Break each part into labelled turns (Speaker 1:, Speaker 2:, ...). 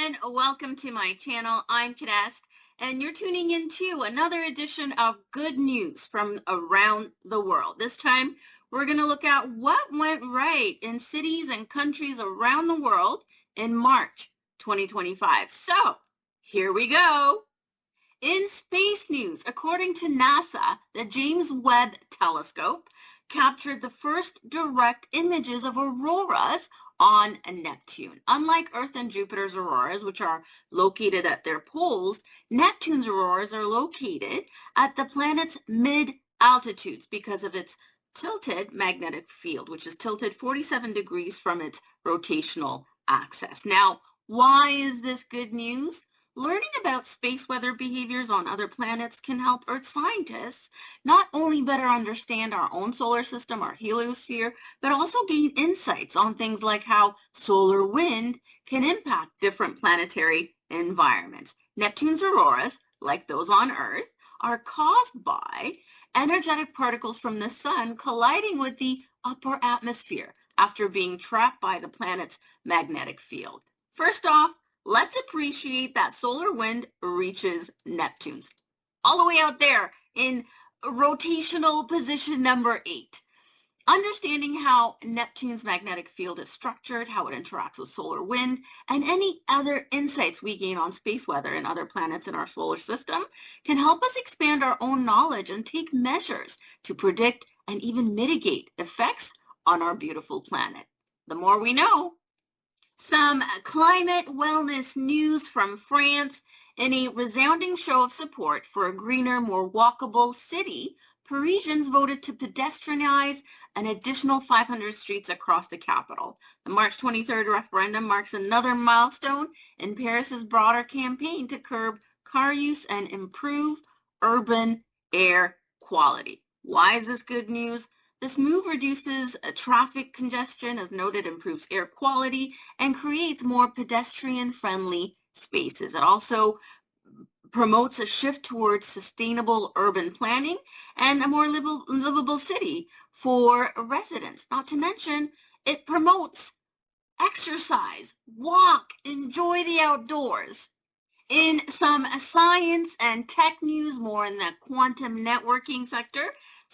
Speaker 1: everyone, welcome to my channel. I'm Kidest, and you're tuning in to another edition of Good News from around the world. This time, we're going to look at what went right in cities and countries around the world in March 2025. So, here we go. In space news, according to NASA, the James Webb Telescope captured the first direct images of auroras on Neptune. Unlike Earth and Jupiter's auroras, which are located at their poles, Neptune's auroras are located at the planet's mid-altitudes because of its tilted magnetic field, which is tilted 47 degrees from its rotational axis. Now, why is this good news? Learning about space weather behaviors on other planets can help Earth scientists not only better understand our own solar system, our heliosphere, but also gain insights on things like how solar wind can impact different planetary environments. Neptune's auroras, like those on Earth, are caused by energetic particles from the sun colliding with the upper atmosphere after being trapped by the planet's magnetic field. First off, let's appreciate that solar wind reaches Neptune, all the way out there in rotational position number 8. Understanding how Neptune's magnetic field is structured, how it interacts with solar wind, and any other insights we gain on space weather and other planets in our solar system can help us expand our own knowledge and take measures to predict and even mitigate effects on our beautiful planet. The more we know. Some climate wellness news from France. In a resounding show of support for a greener, more walkable city, Parisians voted to pedestrianize an additional 500 streets across the capital. The March 23rd referendum marks another milestone in Paris's broader campaign to curb car use and improve urban air quality. Why is this good news? This move reduces traffic congestion, as noted, improves air quality, and creates more pedestrian-friendly spaces. It also promotes a shift towards sustainable urban planning and a more livable city for residents. Not to mention, it promotes exercise, walk, enjoy the outdoors. In some science and tech news, more in the quantum networking sector,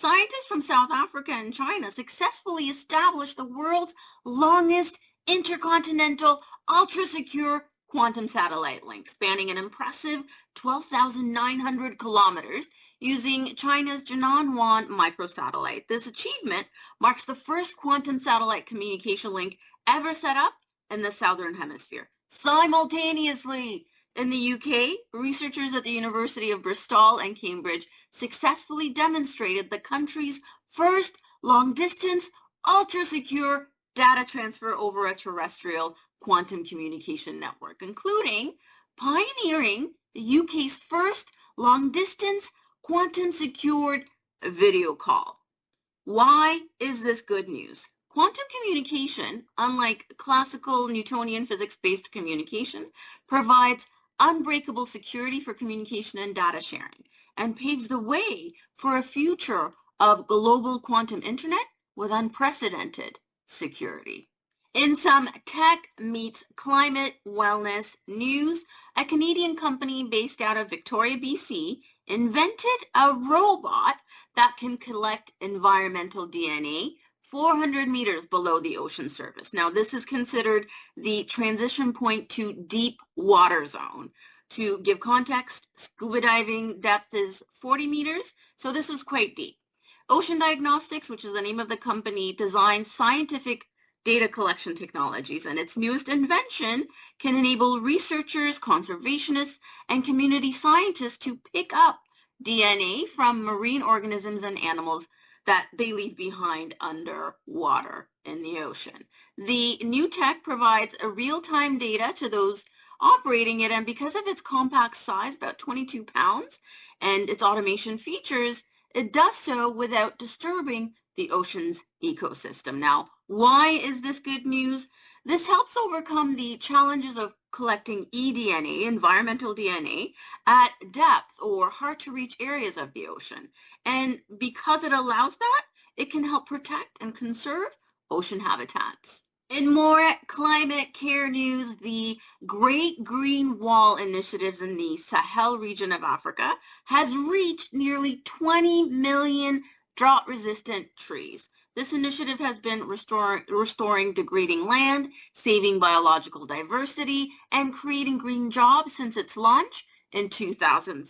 Speaker 1: scientists from South Africa and China successfully established the world's longest intercontinental ultra-secure quantum satellite link, spanning an impressive 12,900 kilometers using China's Jinan microsatellite. This achievement marks the first quantum satellite communication link ever set up in the Southern Hemisphere. Simultaneously, in the UK, researchers at the University of Bristol and Cambridge successfully demonstrated the country's first long-distance, ultra-secure data transfer over a terrestrial quantum communication network, including pioneering the UK's first long-distance, quantum-secured video call. Why is this good news? Quantum communication, unlike classical Newtonian physics-based communication, provides unbreakable security for communication and data sharing, and paves the way for a future of global quantum internet with unprecedented security. In some tech meets climate wellness news, a Canadian company based out of Victoria, BC, invented a robot that can collect environmental DNA 400 meters below the ocean surface. Now, this is considered the transition point to deep water zone. To give context, scuba diving depth is 40 meters, so this is quite deep. Ocean Diagnostics, which is the name of the company, designs scientific data collection technologies, and its newest invention can enable researchers, conservationists, and community scientists to pick up DNA from marine organisms and animals that they leave behind underwater in the ocean. The new tech provides a real-time data to those operating it, and because of its compact size, about 22 pounds, and its automation features, it does so without disturbing the ocean's ecosystem. Now, why is this good news? This helps overcome the challenges of collecting eDNA, environmental DNA, at depth or hard-to-reach areas of the ocean. And because it allows that, it can help protect and conserve ocean habitats. In more climate care news, the Great Green Wall initiatives in the Sahel region of Africa has reached nearly 20 million drought-resistant trees. This initiative has been restoring degrading land, saving biological diversity, and creating green jobs since its launch in 2007.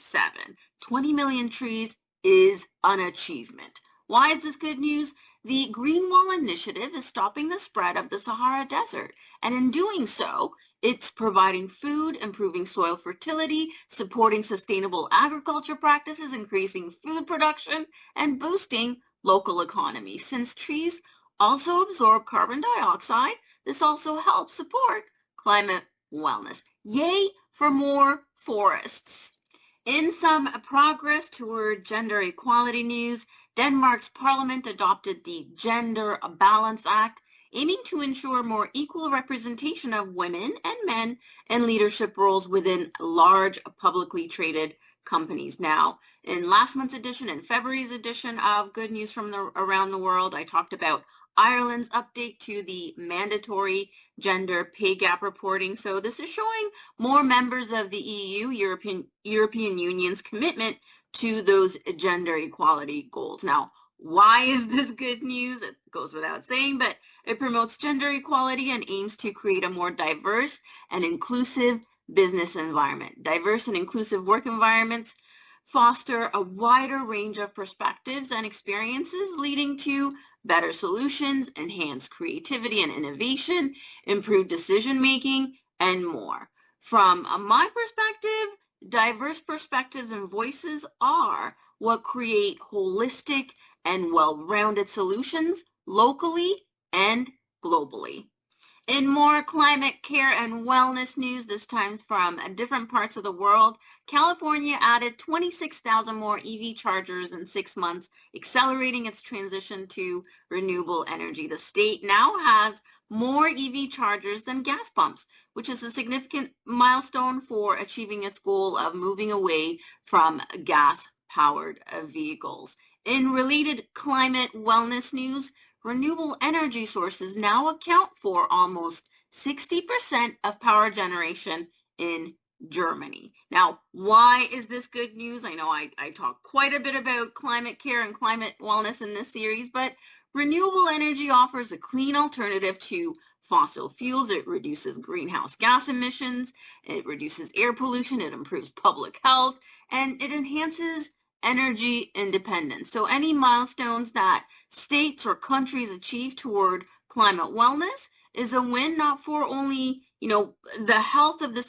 Speaker 1: 20 million trees is an achievement. Why is this good news? The Green Wall Initiative is stopping the spread of the Sahara Desert, and in doing so, it's providing food, improving soil fertility, supporting sustainable agriculture practices, increasing food production, and boosting local economies. Since trees also absorb carbon dioxide, this also helps support climate wellness. Yay for more forests. In some progress toward gender equality news, Denmark's parliament adopted the Gender Balance Act, aiming to ensure more equal representation of women and men in leadership roles within large publicly traded companies. Now, in last month's edition and February's edition of Good News from around the world, I talked about Ireland's update to the mandatory gender pay gap reporting. So this is showing more members of the EU, European Union's commitment to those gender equality goals. Now, why is this good news? It goes without saying, but it promotes gender equality and aims to create a more diverse and inclusive business environment. Diverse and inclusive work environments foster a wider range of perspectives and experiences, leading to better solutions, enhanced creativity and innovation, improved decision making, and more. From my perspective, diverse perspectives and voices are what create holistic and well-rounded solutions locally and globally. In more climate care and wellness news, this time from different parts of the world, California added 26,000 more EV chargers in 6 months, accelerating its transition to renewable energy. The state now has more EV chargers than gas pumps, which is a significant milestone for achieving its goal of moving away from gas-powered vehicles. In related climate wellness news, renewable energy sources now account for almost 60% of power generation in Germany. Now, why is this good news? I know I talk quite a bit about climate care and climate wellness in this series, but renewable energy offers a clean alternative to fossil fuels. It reduces greenhouse gas emissions, it reduces air pollution, it improves public health, and it enhances energy independence. So any milestones that states or countries achieve toward climate wellness is a win, not for only, the health of the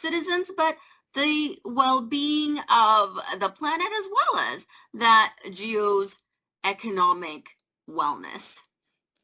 Speaker 1: citizens, but the well-being of the planet as well as that geo's economic wellness.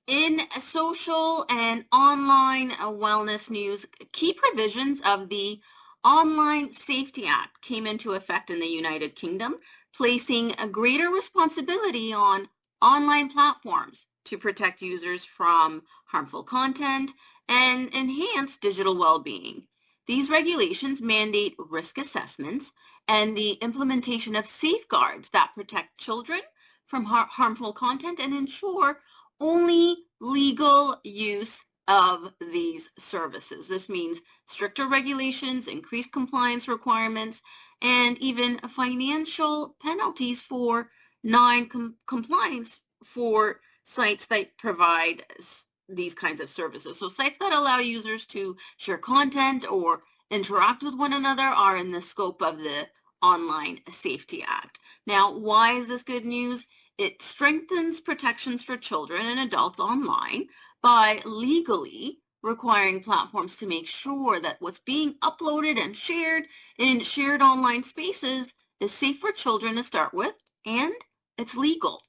Speaker 1: In social and online wellness news, key provisions of the Online Safety Act came into effect in the United Kingdom, placing a greater responsibility on online platforms to protect users from harmful content and enhance digital well-being. These regulations mandate risk assessments and the implementation of safeguards that protect children from harmful content and ensure only legal use of these services. This means stricter regulations, increased compliance requirements, and even financial penalties for non-compliance for sites that provide these kinds of services. So sites that allow users to share content or interact with one another are in the scope of the Online Safety Act. Now, why is this good news? It strengthens protections for children and adults online by legally requiring platforms to make sure that what's being uploaded and shared in shared online spaces is safe for children to start with, and it's legal.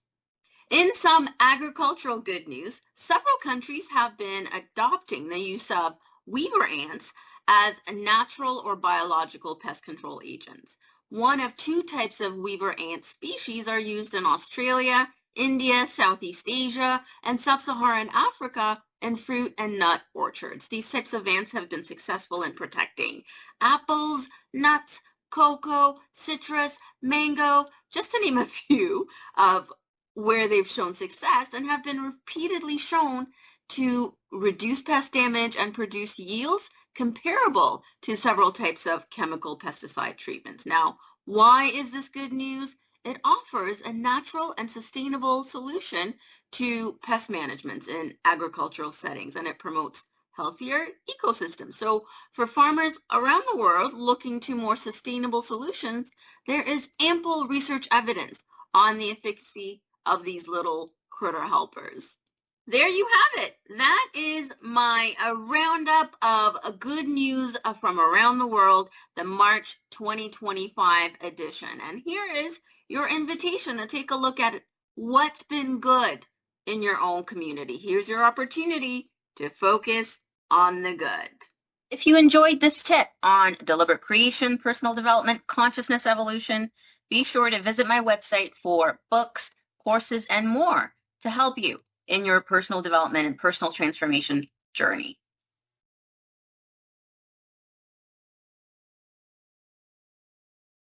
Speaker 1: In some agricultural good news, several countries have been adopting the use of weaver ants as natural or biological pest control agents. One of 2 types of weaver ant species are used in Australia, India, Southeast Asia, and Sub-Saharan Africa in fruit and nut orchards. These types of ants have been successful in protecting apples, nuts, cocoa, citrus, mango, just to name a few of where they've shown success, and have been repeatedly shown to reduce pest damage and produce yields comparable to several types of chemical pesticide treatments. Now, why is this good news? It offers a natural and sustainable solution to pest management in agricultural settings, and it promotes healthier ecosystems. So for farmers around the world looking to more sustainable solutions, there is ample research evidence on the efficacy of these little critter helpers. There you have it. That is my roundup of good news from around the world, the March 2025 edition. And here is your invitation to take a look at what's been good in your own community. Here's your opportunity to focus on the good. If you enjoyed this tip on deliberate creation, personal development, consciousness evolution, be sure to visit my website for books, courses, and more to help you in your personal development and personal transformation journey.